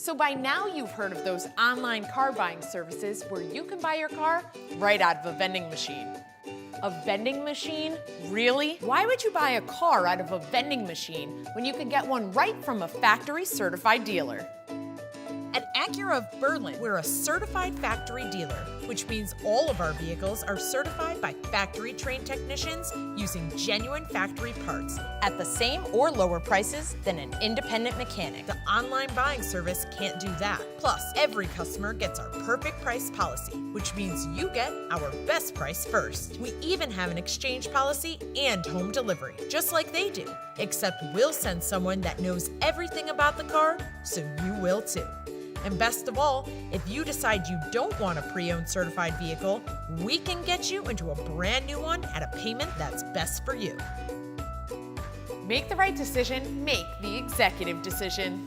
So by now you've heard of those online car buying services where you can buy your car right out of a vending machine. A vending machine? Really? Why would you buy a car out of a vending machine when you can get one right from a factory certified dealer? At Acura of Berlin, we're a certified factory dealer, which means all of our vehicles are certified by factory-trained technicians using genuine factory parts at the same or lower prices than an independent mechanic. The online buying service can't do that. Plus, every customer gets our perfect price policy, which means you get our best price first. We even have an exchange policy and home delivery, just like they do, except we'll send someone that knows everything about the car, so you will too. And best of all, if you decide you don't want a pre-owned certified vehicle, we can get you into a brand new one at a payment that's best for you. Make the right decision, make the executive decision.